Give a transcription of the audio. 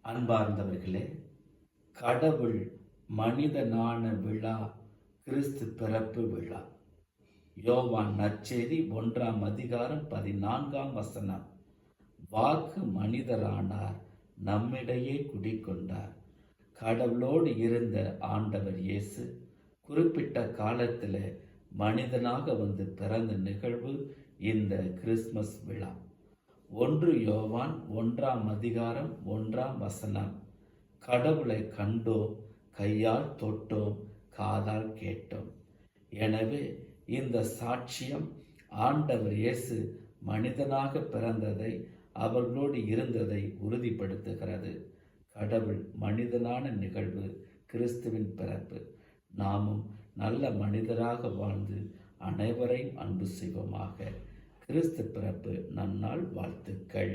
அன்பார்ந்தவர்களே, கடவுள் மனிதனான விழா கிறிஸ்து பிறப்பு விழா. யோவான் நற்செய்தி 1:14. வாக்கு மனிதரானார், நம்மிடையே குடிக்கொண்டார். கடவுளோடு இருந்த ஆண்டவர் இயேசு குறிப்பிட்ட காலத்தில் மனிதனாக வந்து பிறந்த நிகழ்வு இந்த கிறிஸ்மஸ் விழா. 1 யோவான் 1:1. கடவுளை கண்டோம், கையால் தொட்டோம், காதால் கேட்டோம். எனவே இந்த சாட்சியம் ஆண்டவர் இயேசு மனிதனாக பிறந்ததை, அவர்களோடு இருந்ததை உறுதிப்படுத்துகிறது. கடவுள் மனிதனான நிகழ்வு கிறிஸ்துவின் பிறப்பு. நாமும் நல்ல மனிதராக வாழ்ந்து அனைவரையும் அன்பு செய்வோமாக. கிறிஸ்து பிறப்பு நன்னாள் வாழ்த்துக்கள்.